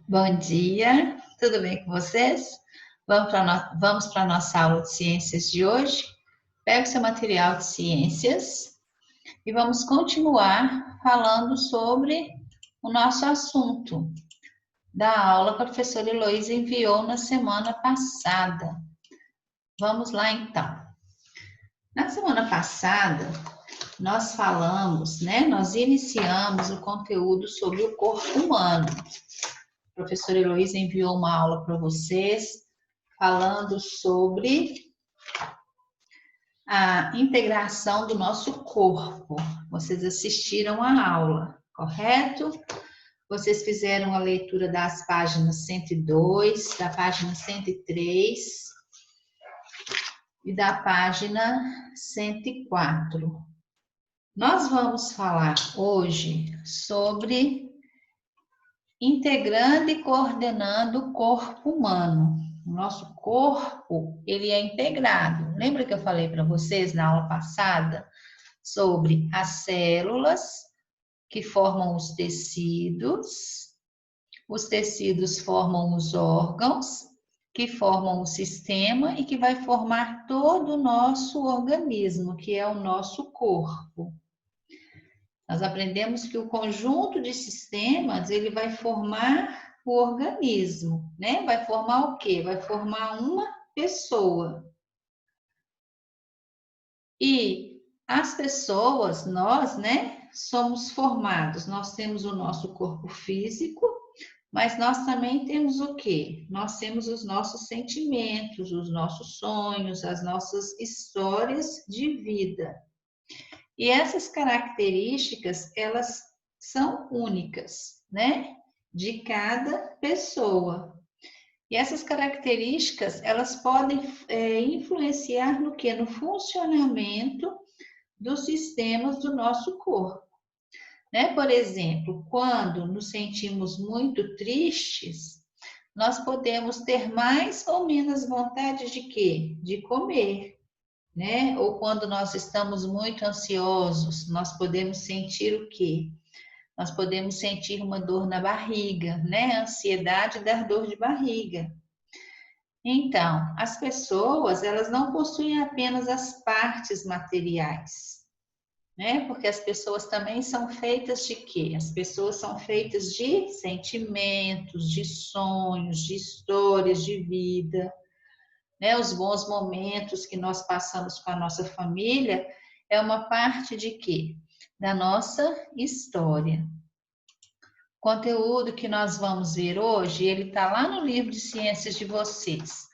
Bom dia, tudo bem com vocês? Vamos para a nossa aula de ciências de hoje. Pega o seu material de ciências e vamos continuar falando sobre o nosso assunto da aula que a professora Heloísa enviou na semana passada. Vamos lá então. Na semana passada, nós falamos, nós iniciamos o conteúdo sobre o corpo humano. A professora Heloísa enviou uma aula para vocês falando sobre a integração do nosso corpo. Vocês assistiram a aula, correto? Vocês fizeram a leitura das páginas 102, da página 103 e da página 104. Nós vamos falar hoje sobre integrando e coordenando o corpo humano. O nosso corpo, ele é integrado. Lembra que eu falei para vocês na aula passada sobre as células que formam os tecidos formam os órgãos, que formam o sistema e que vai formar todo o nosso organismo, que é o nosso corpo. Nós aprendemos que o conjunto de sistemas, ele vai formar o organismo, Vai formar o quê? Vai formar uma pessoa. E as pessoas, nós, somos formados. Nós temos o nosso corpo físico, mas nós também temos o quê? Nós temos os nossos sentimentos, os nossos sonhos, as nossas histórias de vida. E essas características, elas são únicas, de cada pessoa. E essas características, elas podem influenciar no quê? No funcionamento dos sistemas do nosso corpo. Por exemplo, quando nos sentimos muito tristes, nós podemos ter mais ou menos vontade de quê? De comer. Ou quando nós estamos muito ansiosos, nós podemos sentir o quê? Nós podemos sentir uma dor na barriga, A ansiedade dá dor de barriga. Então, as pessoas, elas não possuem apenas as partes materiais, Porque as pessoas também são feitas de quê? As pessoas são feitas de sentimentos, de sonhos, de histórias de vida. Os bons momentos que nós passamos com a nossa família é uma parte de quê? Da nossa história. O conteúdo que nós vamos ver hoje, ele está lá no livro de ciências de vocês,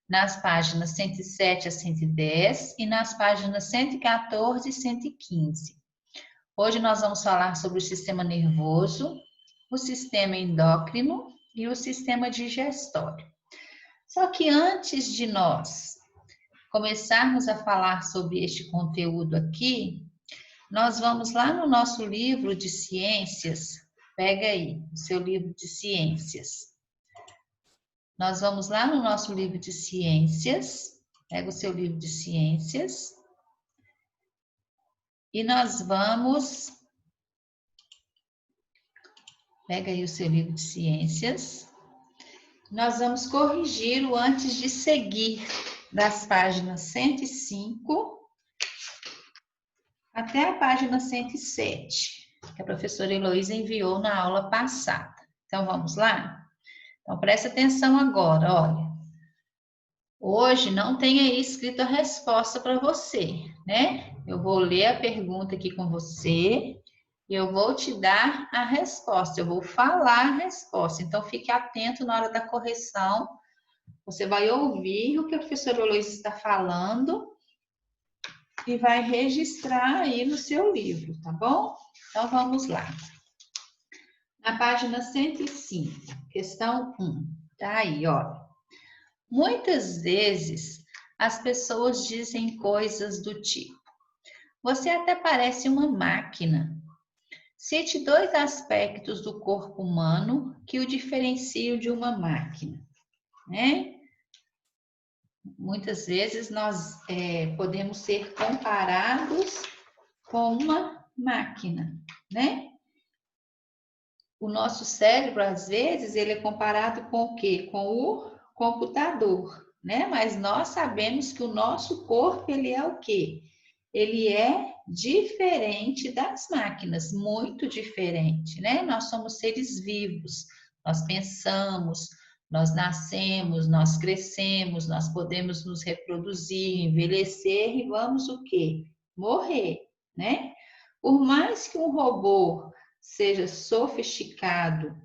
nas páginas 107 a 110 e nas páginas 114 e 115. Hoje nós vamos falar sobre o sistema nervoso, o sistema endócrino e o sistema digestório. Só que antes de nós começarmos a falar sobre este conteúdo aqui, nós vamos lá no nosso livro de ciências, pega aí o seu livro de ciências. Nós vamos lá no nosso livro de ciências, pega o seu livro de ciências, e nós vamos, pega aí o seu livro de ciências, nós vamos corrigir o antes de seguir, das páginas 105 até a página 107, que a professora Heloísa enviou na aula passada. Então, vamos lá? Então, presta atenção agora, olha. Hoje não tem aí escrito a resposta para você, Eu vou ler a pergunta aqui com você e eu vou te dar a resposta, eu vou falar a resposta. Então, fique atento na hora da correção. Você vai ouvir o que a professora Heloísa está falando e vai registrar aí no seu livro, tá bom? Então, vamos lá. Na página 105, questão 1, tá aí, ó. Muitas vezes, as pessoas dizem coisas do tipo: você até parece uma máquina. Cite 2 aspectos do corpo humano que o diferenciam de uma máquina, Muitas vezes nós podemos ser comparados com uma máquina, o nosso cérebro, às vezes, ele é comparado com o quê? Com o computador, né? Mas nós sabemos que o nosso corpo, ele é o quê? Ele é diferente das máquinas, muito diferente, né? Nós somos seres vivos, nós pensamos, nós nascemos, nós crescemos, nós podemos nos reproduzir, envelhecer e vamos o quê? Morrer, né? Por mais que um robô seja sofisticado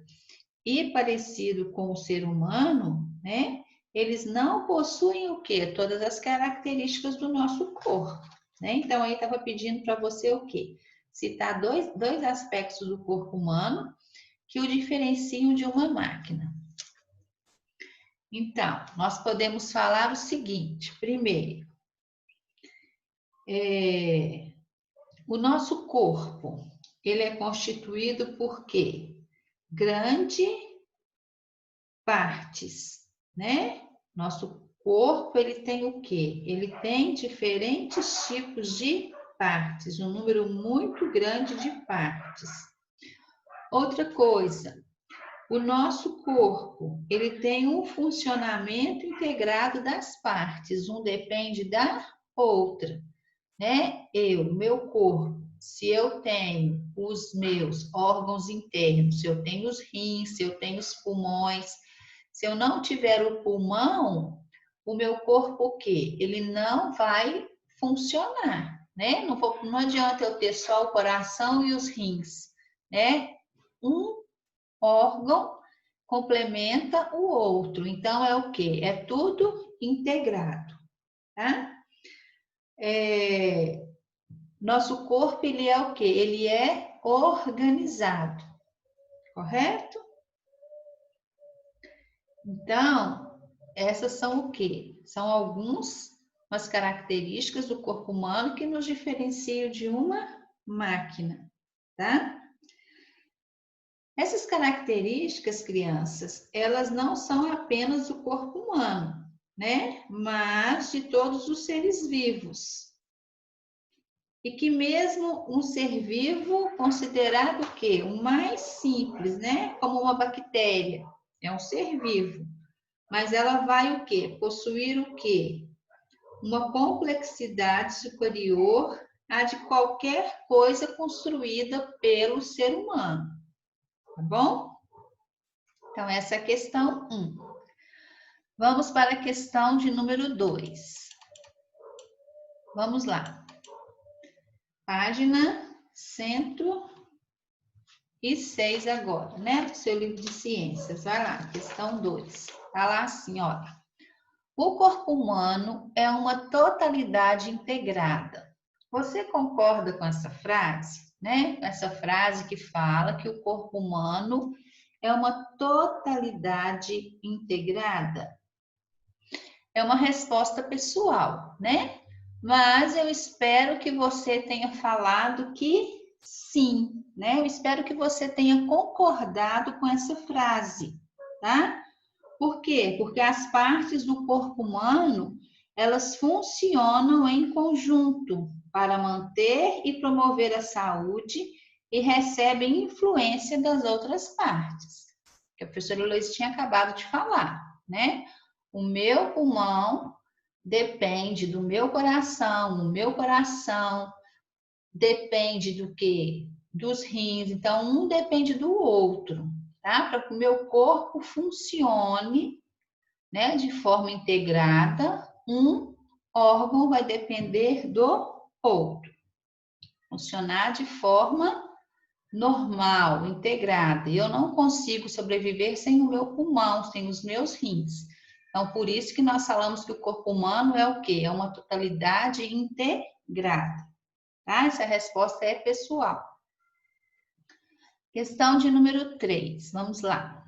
e parecido com o ser humano, né? Eles não possuem o quê? Todas as características do nosso corpo, né? Então, aí estava pedindo para você o quê? Citar dois aspectos do corpo humano que o diferenciam de uma máquina. Então, nós podemos falar o seguinte, primeiro, o nosso corpo, ele é constituído por quê? Grandes partes, né? Nosso corpo, ele tem o quê? Ele tem diferentes tipos de partes, um número muito grande de partes. Outra coisa, o nosso corpo, ele tem um funcionamento integrado das partes, um depende da outra, né? Meu corpo, se eu tenho os meus órgãos internos, se eu tenho os rins, se eu tenho os pulmões, se eu não tiver o pulmão, o meu corpo o quê? Ele não vai funcionar, né? Não adianta eu ter só o coração e os rins, né? Um órgão complementa o outro. Então, é o quê? É tudo integrado, tá? Nosso corpo, ele é o quê? Ele é organizado, correto? Então, essas são o quê? São algumas características do corpo humano que nos diferenciam de uma máquina, tá? Essas características, crianças, elas não são apenas do corpo humano, né? Mas de todos os seres vivos. E que mesmo um ser vivo, considerado o quê? O mais simples, né? Como uma bactéria, é um ser vivo. Mas ela vai o quê? Possuir o quê? Uma complexidade superior à de qualquer coisa construída pelo ser humano. Tá bom? Então, essa é a questão 1. Vamos para a questão de número 2. Vamos lá. Página 106 agora, né? Do seu livro de ciências. Vai lá, questão 2. Tá lá assim, olha. O corpo humano é uma totalidade integrada. Você concorda com essa frase, né? Essa frase que fala que o corpo humano é uma totalidade integrada? É uma resposta pessoal, né? Mas eu espero que você tenha falado que sim, né? Eu espero que você tenha concordado com essa frase, tá? Por quê? Porque as partes do corpo humano, elas funcionam em conjunto para manter e promover a saúde e recebem influência das outras partes. Que a professora Luiz tinha acabado de falar, né? O meu pulmão depende do meu coração, o meu coração depende do quê? Dos rins. Então, um depende do outro, tá? Para que o meu corpo funcione, né, de forma integrada, um órgão vai depender do outro. Funcionar de forma normal, integrada. E eu não consigo sobreviver sem o meu pulmão, sem os meus rins. Então, por isso que nós falamos que o corpo humano é o quê? É uma totalidade integrada. Tá? Essa resposta é pessoal. Questão de número 3. Vamos lá.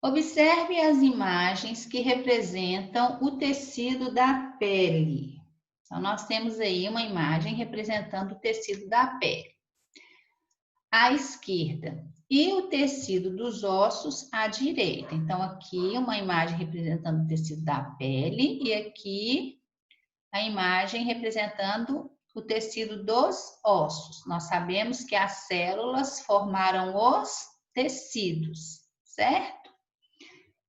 Observe as imagens que representam o tecido da pele. Então, nós temos aí uma imagem representando o tecido da pele à esquerda e o tecido dos ossos à direita. Então, aqui uma imagem representando o tecido da pele e aqui a imagem representando o tecido dos ossos. Nós sabemos que as células formaram os tecidos, certo?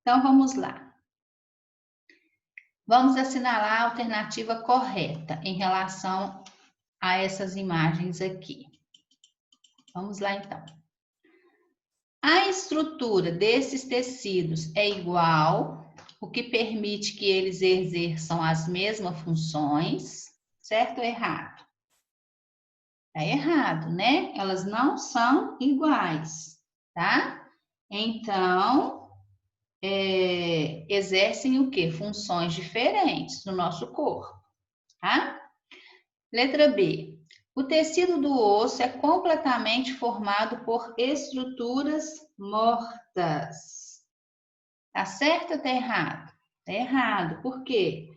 Então, vamos lá. Vamos assinalar a alternativa correta em relação a essas imagens aqui. Vamos lá, então. A estrutura desses tecidos é igual, o que permite que eles exerçam as mesmas funções, certo ou errado? É errado, né? Elas não são iguais, tá? Então, exercem o quê? Funções diferentes no nosso corpo, tá? Letra B. O tecido do osso é completamente formado por estruturas mortas. Tá certo ou tá errado? Tá errado. Por quê?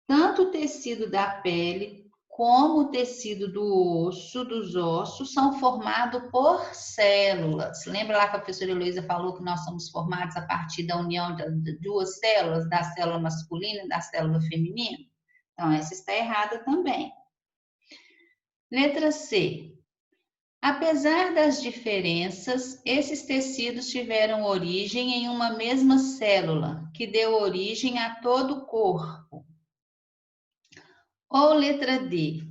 Tanto o tecido da pele como o tecido do osso, dos ossos, são formados por células. Lembra lá que a professora Heloísa falou que nós somos formados a partir da união de duas células, da célula masculina e da célula feminina? Então, essa está errada também. Letra C. Apesar das diferenças, esses tecidos tiveram origem em uma mesma célula, que deu origem a todo o corpo. Ou letra D.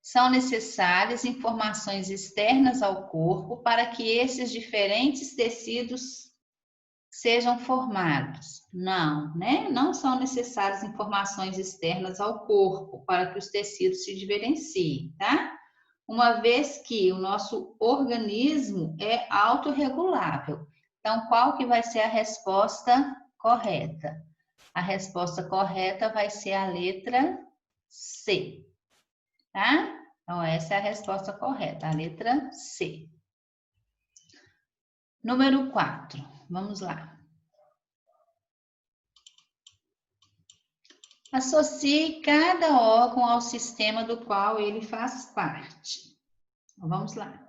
São necessárias informações externas ao corpo para que esses diferentes tecidos sejam formados. Não, né? Não são necessárias informações externas ao corpo para que os tecidos se diferenciem, tá? Uma vez que o nosso organismo é autorregulável. Então, qual que vai ser a resposta correta? A resposta correta vai ser a letra C, tá? Então, essa é a resposta correta, a letra C. Número 4, vamos lá. Associe cada órgão ao sistema do qual ele faz parte. Então, vamos lá.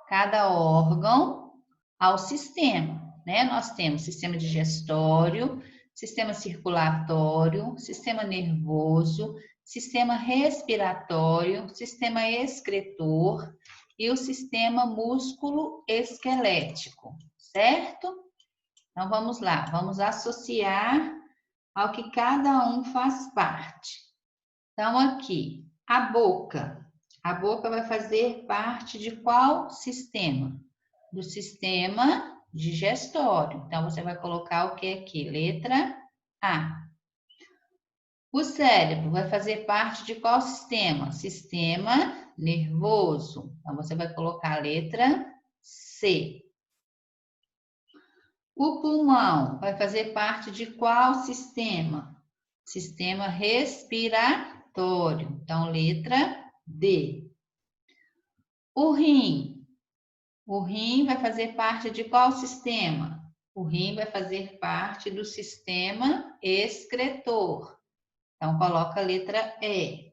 Cada órgão ao sistema, né? Nós temos sistema digestório, sistema circulatório, sistema nervoso, sistema respiratório, sistema excretor e o sistema músculo-esquelético, certo? Então, vamos lá, vamos associar ao que cada um faz parte. Então, aqui, a boca. A boca vai fazer parte de qual sistema? Do sistema digestório. Então, você vai colocar o que aqui? Letra A. O cérebro vai fazer parte de qual sistema? Sistema nervoso. Então, você vai colocar a letra C. O pulmão vai fazer parte de qual sistema? Sistema respiratório. Então, letra D. O rim. O rim vai fazer parte de qual sistema? O rim vai fazer parte do sistema excretor. Então, coloca a letra E.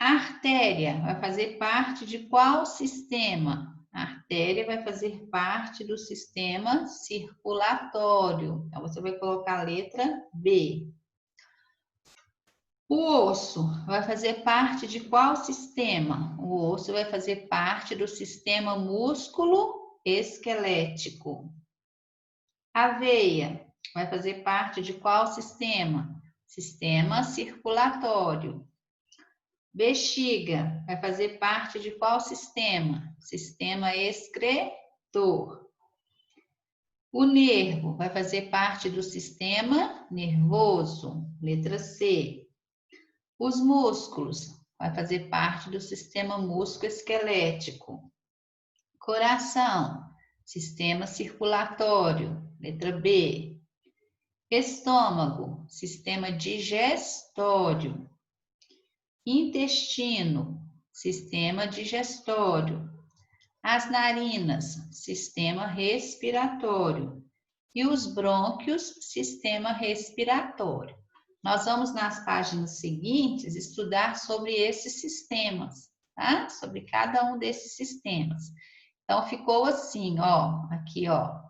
A artéria vai fazer parte de qual sistema? A artéria vai fazer parte do sistema circulatório. Então, você vai colocar a letra B. O osso vai fazer parte de qual sistema? O osso vai fazer parte do sistema músculo-esquelético. A veia vai fazer parte de qual sistema? Sistema circulatório. Bexiga vai fazer parte de qual sistema? Sistema excretor. O nervo vai fazer parte do sistema nervoso. Letra C. Os músculos vai fazer parte do sistema músculo-esquelético. Coração, sistema circulatório. Letra B. Estômago, sistema digestório. Intestino, sistema digestório. As narinas, sistema respiratório. E os brônquios, sistema respiratório. Nós vamos nas páginas seguintes estudar sobre esses sistemas, tá? Sobre cada um desses sistemas. Então, ficou assim, ó, aqui, ó,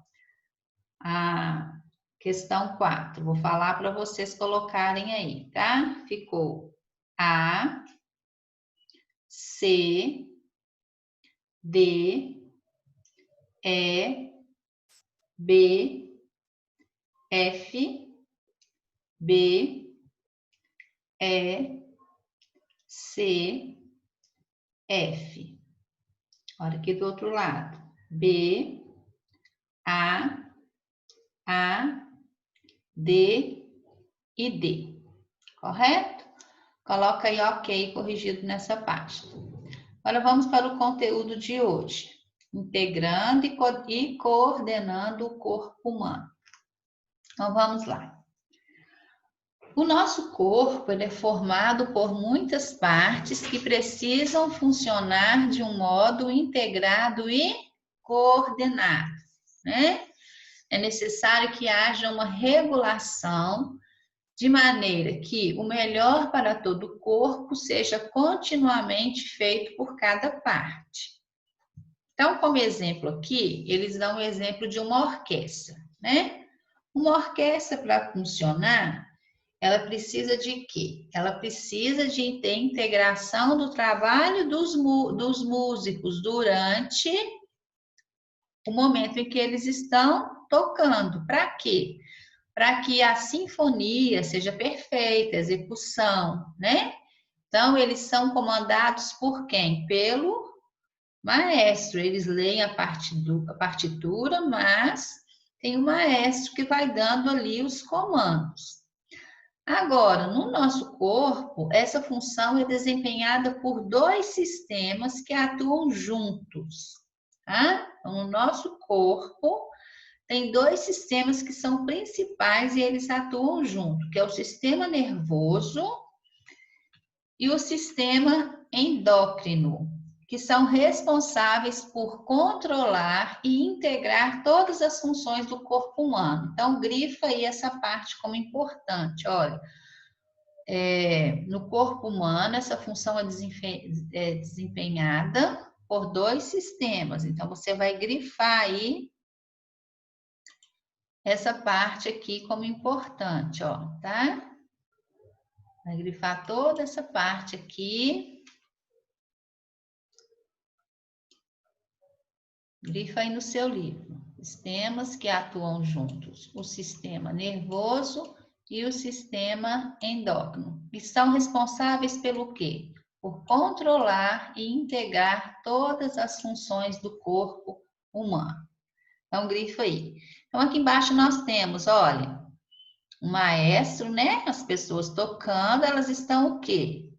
a questão 4. Vou falar para vocês colocarem aí, tá? Ficou A, C, D, E, B, F, B, E, C, F. Olha aqui do outro lado. B, A, D e D. Correto? Coloca aí OK corrigido nessa página. Agora vamos para o conteúdo de hoje. Integrando e coordenando o corpo humano. Então vamos lá. O nosso corpo ele é formado por muitas partes que precisam funcionar de um modo integrado e coordenado, né? É necessário que haja uma regulação de maneira que o melhor para todo o corpo seja continuamente feito por cada parte. Então, como exemplo aqui, eles dão o exemplo de uma orquestra, né? Uma orquestra, para funcionar, ela precisa de quê? Ela precisa de ter integração do trabalho dos músicos durante o momento em que eles estão tocando. Para quê? Para que a sinfonia seja perfeita, a execução, né? Então, eles são comandados por quem? Pelo maestro. Eles leem a partitura, mas tem um maestro que vai dando ali os comandos. Agora, no nosso corpo, essa função é desempenhada por dois sistemas que atuam juntos, tá? Então, no nosso corpo, tem dois sistemas que são principais e eles atuam junto, que é o sistema nervoso e o sistema endócrino, que são responsáveis por controlar e integrar todas as funções do corpo humano. Então, grifa aí essa parte como importante. Olha, no corpo humano, essa função é desempenhada por dois sistemas. Então, você vai grifar aí essa parte aqui como importante, ó, tá? Vai grifar toda essa parte aqui. Grifa aí no seu livro. Sistemas que atuam juntos. O sistema nervoso e o sistema endócrino. E são responsáveis pelo quê? Por controlar e integrar todas as funções do corpo humano. Então, grifa aí. Então, aqui embaixo nós temos, olha, o maestro, né? As pessoas tocando, elas estão o quê?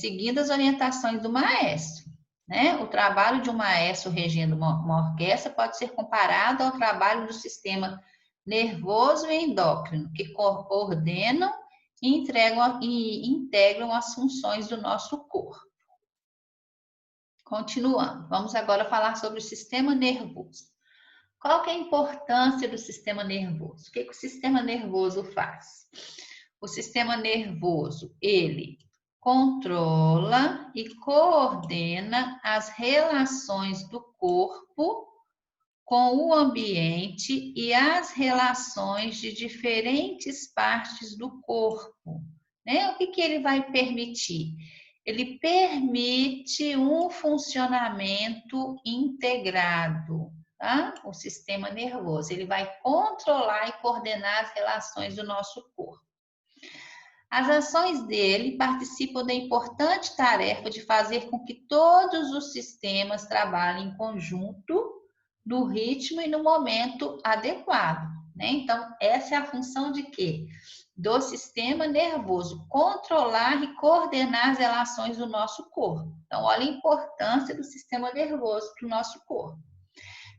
Seguindo as orientações do maestro. Né? O trabalho de um maestro regendo uma orquestra pode ser comparado ao trabalho do sistema nervoso e endócrino, que coordenam e integram as funções do nosso corpo. Continuando, vamos agora falar sobre o sistema nervoso. Qual que é a importância do sistema nervoso? O que o sistema nervoso faz? O sistema nervoso, ele controla e coordena as relações do corpo com o ambiente e as relações de diferentes partes do corpo. Né? O que ele vai permitir? Ele permite um funcionamento integrado, tá? O sistema nervoso. Ele vai controlar e coordenar as relações do nosso corpo. As ações dele participam da importante tarefa de fazer com que todos os sistemas trabalhem em conjunto, no ritmo e no momento adequado, né? Então, essa é a função de quê? Do sistema nervoso, controlar e coordenar as relações do nosso corpo. Então, olha a importância do sistema nervoso para o nosso corpo.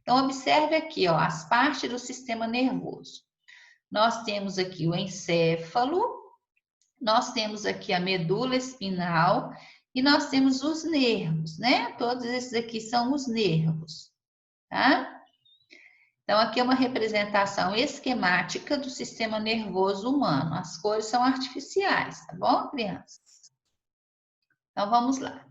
Então, observe aqui, ó, as partes do sistema nervoso. Nós temos aqui o encéfalo, nós temos aqui a medula espinhal e nós temos os nervos, né? Todos esses aqui são os nervos, tá? Então, aqui é uma representação esquemática do sistema nervoso humano. As cores são artificiais, tá bom, crianças? Então, vamos lá.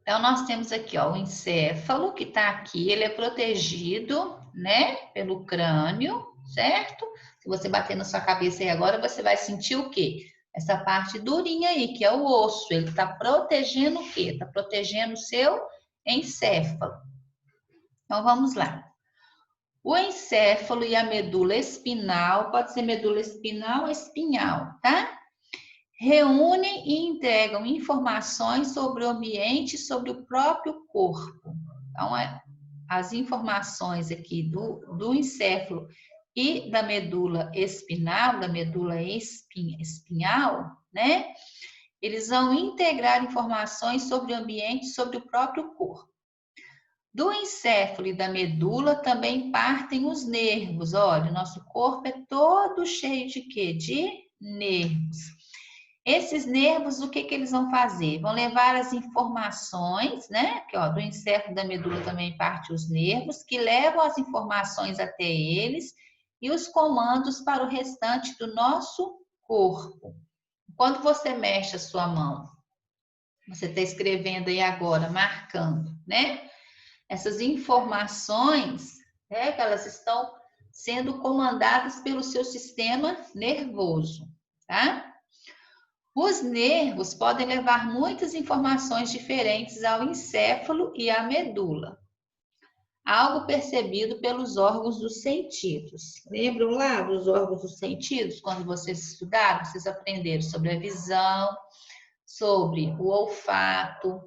Então, nós temos aqui, ó, o encéfalo, que tá aqui, ele é protegido, né, pelo crânio, certo? Se você bater na sua cabeça aí agora, você vai sentir o quê? Essa parte durinha aí, que é o osso. Ele está protegendo o quê? Está protegendo o seu encéfalo. Então, vamos lá. O encéfalo e a medula espinal, pode ser medula espinal ou espinhal, tá? Reúnem e entregam informações sobre o ambiente e sobre o próprio corpo. Então, as informações aqui do encéfalo e da medula espinal, da medula espinhal, né? Eles vão integrar informações sobre o ambiente e sobre o próprio corpo. Do encéfalo e da medula também partem os nervos. Olha, o nosso corpo é todo cheio de quê? De nervos. Esses nervos, o que eles vão fazer? Vão levar as informações, né? Que, ó, do encéfalo e da medula também parte os nervos, que levam as informações até eles e os comandos para o restante do nosso corpo. Quando você mexe a sua mão, você está escrevendo aí agora, marcando, né? Essas informações, né, que elas estão sendo comandadas pelo seu sistema nervoso, tá? Os nervos podem levar muitas informações diferentes ao encéfalo e à medula. Algo percebido pelos órgãos dos sentidos. Lembram lá dos órgãos dos sentidos? Quando vocês estudaram, vocês aprenderam sobre a visão, sobre o olfato,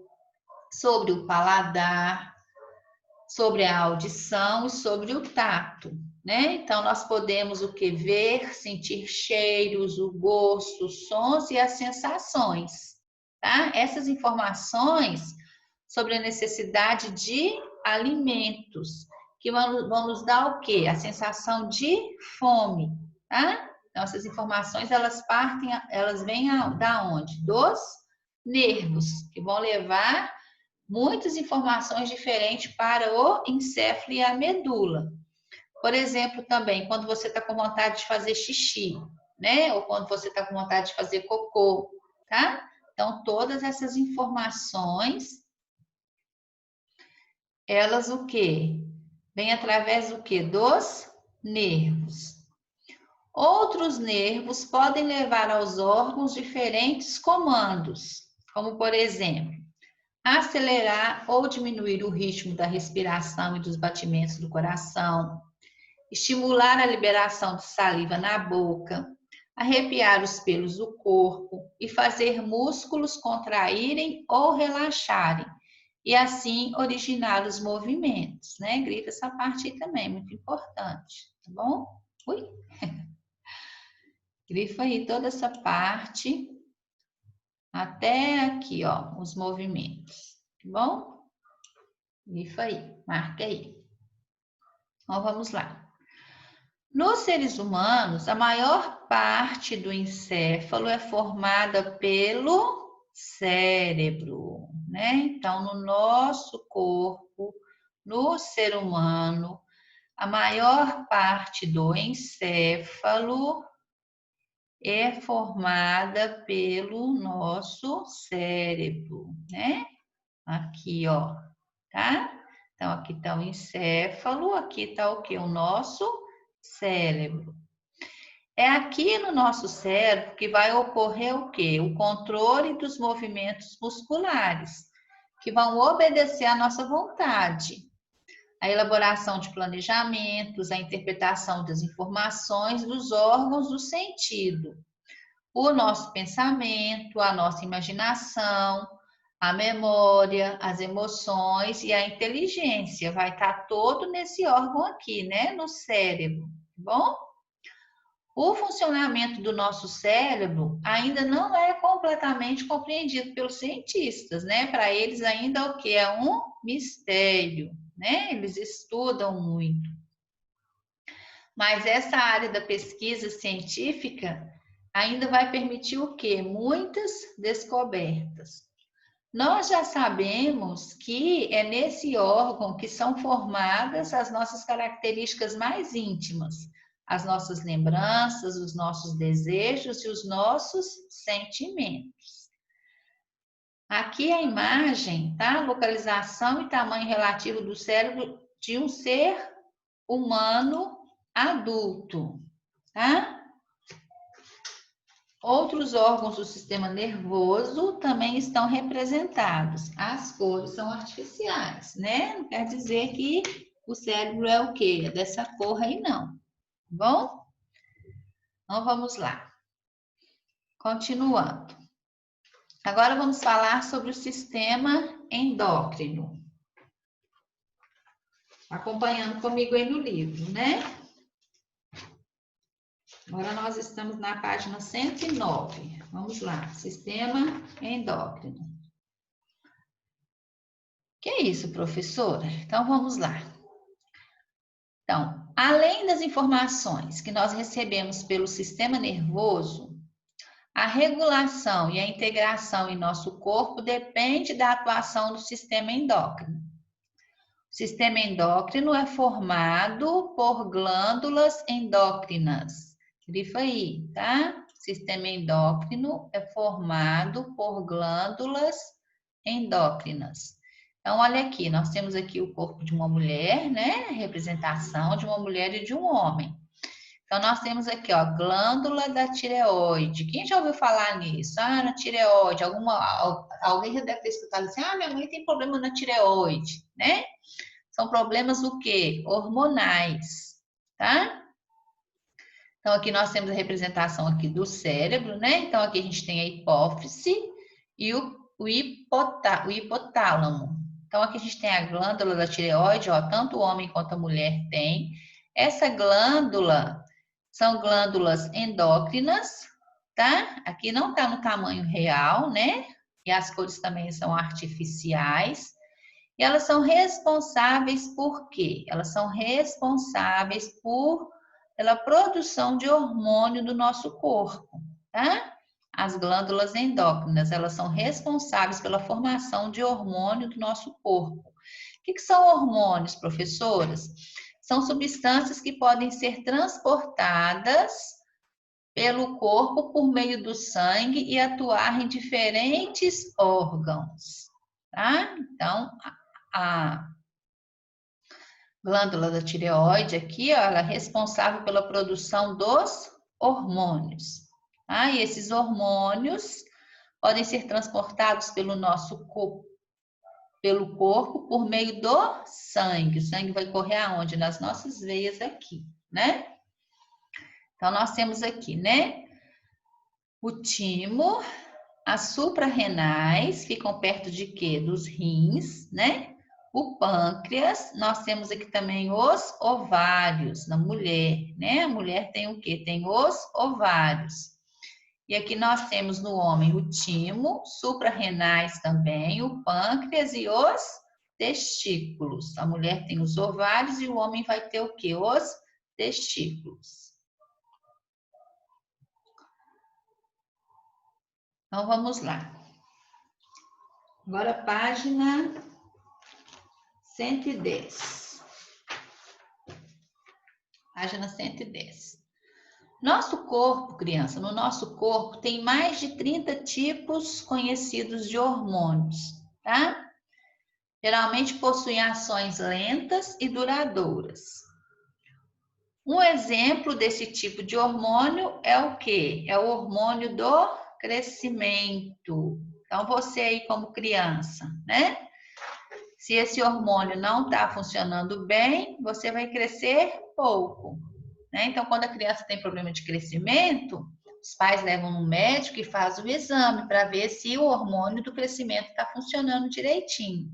sobre o paladar, sobre a audição e sobre o tato, né? Então, nós podemos o que? Ver, sentir cheiros, o gosto, os sons e as sensações, tá? Essas informações sobre a necessidade de alimentos, que vão nos dar o quê? A sensação de fome, tá? Então, essas informações, elas vêm da onde? Dos nervos, que vão levar muitas informações diferentes para o encéfalo e a medula. Por exemplo, também, quando você está com vontade de fazer xixi, né? Ou quando você está com vontade de fazer cocô, tá? Então, todas essas informações, elas o quê? Vêm através do quê? Dos nervos. Outros nervos podem levar aos órgãos diferentes comandos, como por exemplo, acelerar ou diminuir o ritmo da respiração e dos batimentos do coração, estimular a liberação de saliva na boca, arrepiar os pelos do corpo e fazer músculos contraírem ou relaxarem, e assim originar os movimentos, né? Grifa essa parte aí também, muito importante, tá bom? Ui! Grifa aí toda essa parte até aqui, ó, os movimentos, tá bom? Grifa aí, marca aí. Então, vamos lá. Nos seres humanos, a maior parte do encéfalo é formada pelo cérebro, né? Então, no nosso corpo, no ser humano, a maior parte do encéfalo é formada pelo nosso cérebro, né? Aqui, ó, tá? Então, aqui está o encéfalo, aqui está o que? O nosso cérebro. É aqui no nosso cérebro que vai ocorrer o quê? O controle dos movimentos musculares, que vão obedecer à nossa vontade. A elaboração de planejamentos, a interpretação das informações dos órgãos do sentido. O nosso pensamento, a nossa imaginação, a memória, as emoções e a inteligência. Vai estar todo nesse órgão aqui, né? No cérebro, tá bom? O funcionamento do nosso cérebro ainda não é completamente compreendido pelos cientistas, né? Para eles ainda o que é um mistério, né? Eles estudam muito. Mas essa área da pesquisa científica ainda vai permitir o quê? Muitas descobertas. Nós já sabemos que é nesse órgão que são formadas as nossas características mais íntimas, as nossas lembranças, os nossos desejos e os nossos sentimentos. Aqui a imagem, tá? Localização e tamanho relativo do cérebro de um ser humano adulto, tá? Outros órgãos do sistema nervoso também estão representados. As cores são artificiais, né? Não quer dizer que o cérebro é o quê? É dessa cor aí, não. Tá bom? Então, vamos lá. Continuando. Agora vamos falar sobre o sistema endócrino. Acompanhando comigo aí no livro, né? Agora nós estamos na página 109. Vamos lá, sistema endócrino. Que é isso, professora? Então vamos lá. Então, além das informações que nós recebemos pelo sistema nervoso, a regulação e a integração em nosso corpo depende da atuação do sistema endócrino. O sistema endócrino é formado por glândulas endócrinas. Grifa aí, tá? O sistema endócrino é formado por glândulas endócrinas. Então, olha aqui, nós temos aqui o corpo de uma mulher, né? Representação de uma mulher e de um homem. Então, nós temos aqui, ó, glândula da tireoide. Quem já ouviu falar nisso? Ah, na tireoide. Alguém já deve ter escutado assim, ah, minha mãe tem problema na tireoide, né? São problemas o quê? Hormonais, tá? Então, aqui nós temos a representação aqui do cérebro, né? Então, aqui a gente tem a hipófise e o hipotálamo. Então, aqui a gente tem a glândula da tireoide, ó, tanto o homem quanto a mulher tem. Essa glândula são glândulas endócrinas, tá? Aqui não tá no tamanho real, né? E as cores também são artificiais. E elas são responsáveis por quê? Elas são responsáveis pela produção de hormônio do nosso corpo, tá? As glândulas endócrinas, elas são responsáveis pela formação de hormônio do nosso corpo. O que são hormônios, professoras? São substâncias que podem ser transportadas pelo corpo por meio do sangue e atuar em diferentes órgãos, tá? Então, a glândula da tireoide aqui, ó, ela é responsável pela produção dos hormônios. Tá? E esses hormônios podem ser transportados pelo nosso corpo, por meio do sangue. O sangue vai correr aonde? Nas nossas veias aqui, né? Então, nós temos aqui, né? O timo, as suprarrenais, ficam perto de quê? Dos rins, né? O pâncreas, nós temos aqui também os ovários na mulher, né? A mulher tem o quê? Tem os ovários. E aqui nós temos no homem o timo, suprarrenais também, o pâncreas e os testículos. A mulher tem os ovários e o homem vai ter o quê? Os testículos. Então, vamos lá. Agora, página 110. Página 110. Nosso corpo, criança, no nosso corpo tem mais de 30 tipos conhecidos de hormônios, tá? Geralmente possuem ações lentas e duradouras. Um exemplo desse tipo de hormônio é o quê? É o hormônio do crescimento. Então, você aí como criança, né? Se esse hormônio não está funcionando bem, você vai crescer pouco, né? Então, quando a criança tem problema de crescimento, os pais levam no médico e fazem o exame para ver se o hormônio do crescimento está funcionando direitinho.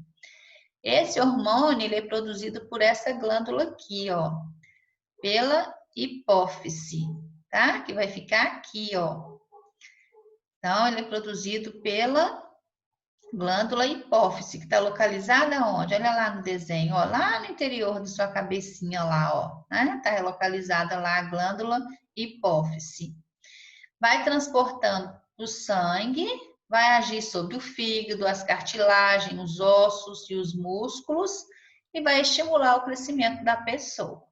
Esse hormônio ele é produzido por essa glândula aqui, ó, pela hipófise, tá? Que vai ficar aqui, ó. Então, ele é produzido pela glândula hipófise, que está localizada onde? Olha lá no desenho, ó, lá no interior da sua cabecinha lá, ó, né? Tá localizada lá a glândula hipófise. Vai transportando o sangue, vai agir sobre o fígado, as cartilagens, os ossos e os músculos e vai estimular o crescimento da pessoa.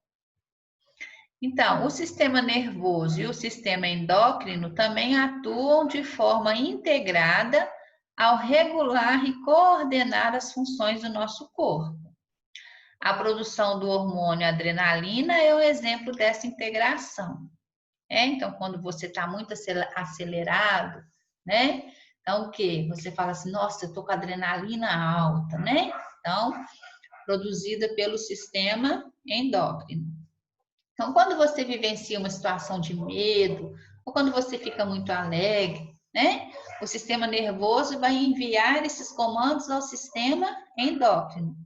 Então, o sistema nervoso e o sistema endócrino também atuam de forma integrada ao regular e coordenar as funções do nosso corpo. A produção do hormônio adrenalina é um exemplo dessa integração. Então, quando você está muito acelerado, né? Então, o quê? Você fala assim, nossa, eu tô com adrenalina alta, né? Então, produzida pelo sistema endócrino. Então, quando você vivencia uma situação de medo, ou quando você fica muito alegre, né? O sistema nervoso vai enviar esses comandos ao sistema endócrino.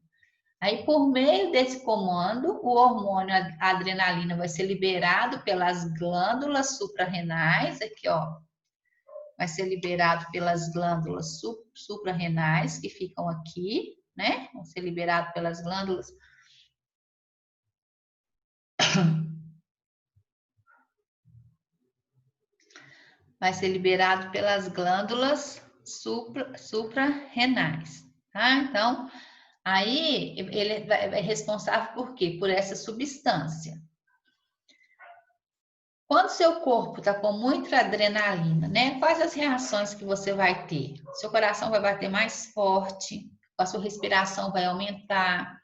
Aí, por meio desse comando, o hormônio a adrenalina vai ser liberado pelas glândulas suprarrenais, aqui, ó. Vai ser liberado pelas glândulas suprarrenais, que ficam aqui, né? Vão ser liberados pelas glândulas. Vai ser liberado pelas glândulas suprarrenais, tá? Então, aí ele é responsável por quê? Por essa substância. Quando seu corpo está com muita adrenalina, né? Quais as reações que você vai ter? Seu coração vai bater mais forte, a sua respiração vai aumentar,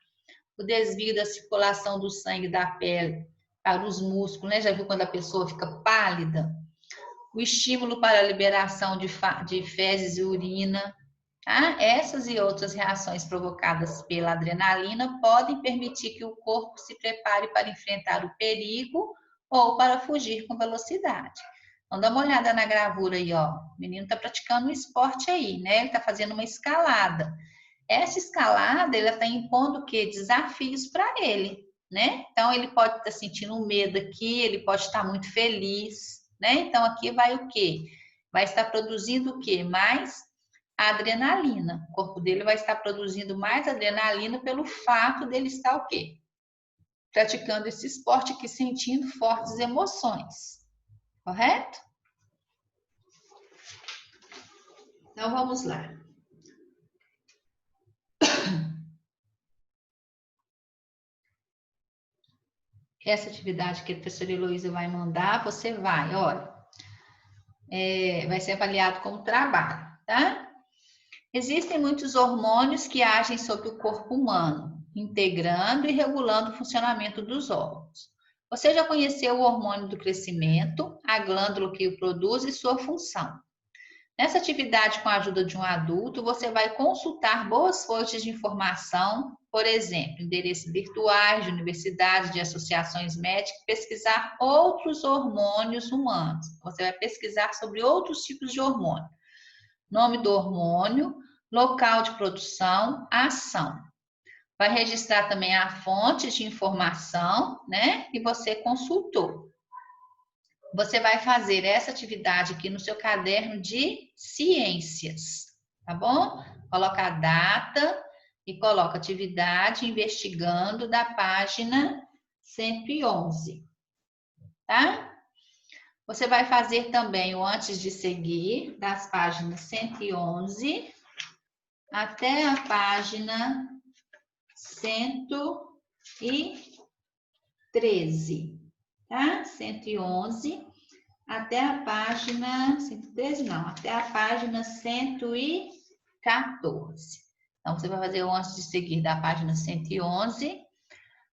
o desvio da circulação do sangue da pele para os músculos, né? Já viu quando a pessoa fica pálida? O estímulo para a liberação de fezes e urina, tá? Essas e outras reações provocadas pela adrenalina podem permitir que o corpo se prepare para enfrentar o perigo ou para fugir com velocidade. Então, dá uma olhada na gravura aí, ó. O menino está praticando um esporte aí, né? Ele está fazendo uma escalada. Essa escalada, ele está impondo o quê? Desafios para ele, né? Então, ele pode estar sentindo um medo aqui, ele pode estar muito feliz, né? Então, aqui vai o quê? Vai estar produzindo o quê? Mais adrenalina. O corpo dele vai estar produzindo mais adrenalina pelo fato dele estar o quê? Praticando esse esporte aqui, sentindo fortes emoções. Correto? Então, vamos lá. Essa atividade que a professora Heloísa vai mandar, você vai, olha, vai ser avaliado como trabalho, tá? Existem muitos hormônios que agem sobre o corpo humano, integrando e regulando o funcionamento dos órgãos. Você já conheceu o hormônio do crescimento, a glândula que o produz e sua função. Nessa atividade, com a ajuda de um adulto, você vai consultar boas fontes de informação, por exemplo, endereços virtuais de universidades, de associações médicas, pesquisar outros hormônios humanos. Você vai pesquisar sobre outros tipos de hormônio. Nome do hormônio, local de produção, ação. Vai registrar também a fonte de informação, né, que você consultou. Você vai fazer essa atividade aqui no seu caderno de ciências, tá bom? Coloca a data e coloca atividade investigando da página 111, tá? Você vai fazer também o antes de seguir das páginas 111 até a página 113, tá? 111 até a página 113, não, até a página 114. Então, você vai fazer o antes de seguir da página 111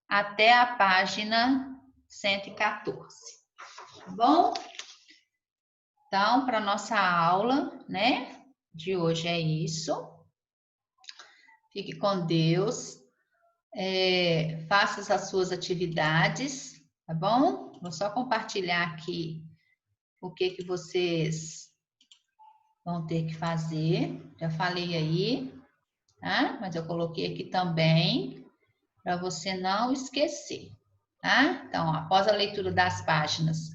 até a página 114, tá bom? Então, para nossa aula, né, de hoje é isso. Fique com Deus. Faça as suas atividades, tá bom? Vou só compartilhar aqui o que vocês vão ter que fazer. Já falei aí, tá? Mas eu coloquei aqui também para você não esquecer, tá? Então, após a leitura das páginas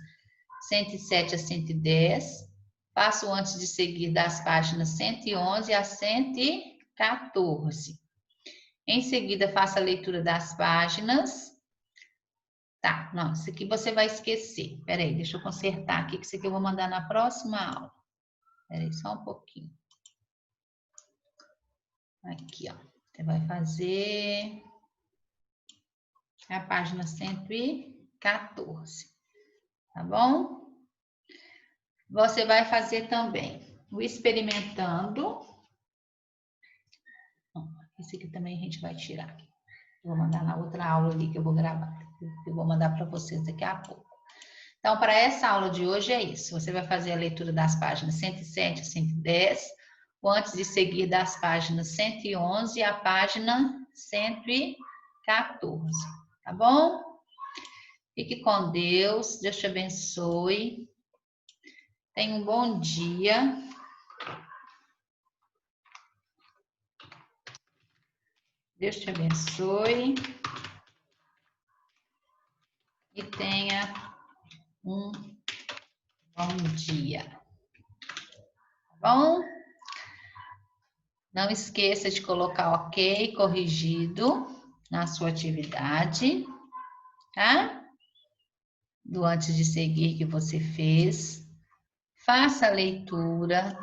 107 a 110, faça o antes de seguir das páginas 111 a 114. Em seguida, faça a leitura das páginas. Tá, não, isso aqui você vai esquecer. Peraí, deixa eu consertar aqui, que isso aqui eu vou mandar na próxima aula. Peraí, só um pouquinho. Aqui, ó. Você vai fazer a página 114, tá bom? Você vai fazer também o experimentando. Esse aqui também a gente vai tirar. Eu vou mandar na outra aula ali que eu vou gravar. Eu vou mandar para vocês daqui a pouco. Então, para essa aula de hoje é isso. Você vai fazer a leitura das páginas 107 a 110, ou antes de seguir das páginas 111 à página 114, tá bom? Fique com Deus, Deus te abençoe. Tenha um bom dia. Deus te abençoe. E tenha um bom dia. Tá bom? Não esqueça de colocar ok, corrigido na sua atividade, tá? Do antes de seguir que você fez. Faça a leitura,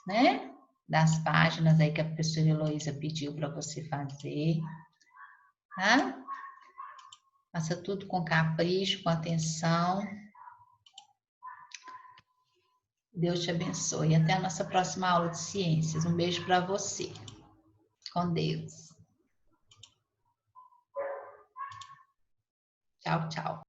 né? Das páginas aí que a professora Heloísa pediu para você fazer, tá? Faça tudo com capricho, com atenção. Deus te abençoe. Até a nossa próxima aula de ciências. Um beijo para você. Com Deus. Tchau, tchau.